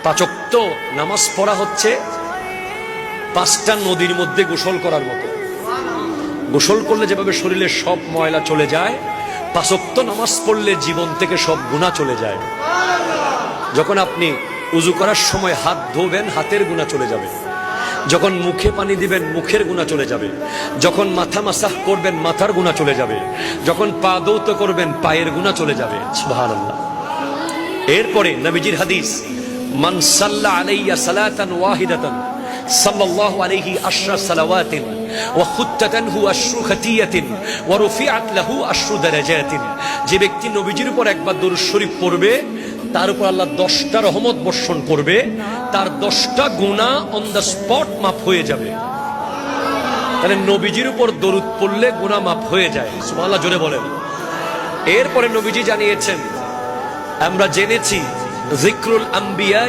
পাঁচ ওয়াক্ত নামাজ পড়া হচ্ছে পাঁচটা নদীর মধ্যে গোসল করার মতো। গোসল করলে যেভাবে শরীরের সব ময়লা চলে যায়, পাঁচ ওয়াক্ত নামাজ পড়লে জীবন থেকে সব গুনাহ চলে যায়। যখন আপনি উযু করার সময় হাত ধোবেন, হাতের গুনাহ চলে যাবে। যখন মুখে পানি দিবেন, মুখের গুনাহ চলে যাবে। যখন মাথা মাসাহ করবেন, মাথার গুনাহ চলে যাবে। যখন পা ধৌত করবেন, পায়ের গুনাহ চলে যাবে। সুবহানাল্লাহ। এরপরে নবীজির হাদিস, মান সাল্লা আলাইয়া সালাতান ওয়াহিদাতান সাল্লাল্লাহু আলাইহি আশরা সালাওয়াতিন ওয়া খুত্তাতানহু আশরু খাতিয়াতিন ওয়া রুফিআত লাহু আশরু দারাজাতিন। যে ব্যক্তি নবীজির উপর একবার দরুদ শরীফ পড়বে, তার উপর আল্লাহ 10টা রহমত বর্ষণ করবে, তার 10টা গুনাহ অন দ্য স্পট মাফ হয়ে যাবে। তাহলে নবীজির উপর দরুদ পড়লে গুনাহ মাফ হয়ে যায়। সুবহানাল্লাহ, জোরে বলেন। এরপরে নবীজি জানিয়েছেন, আমরা জেনেছি জিক্রুল আম্বিয়া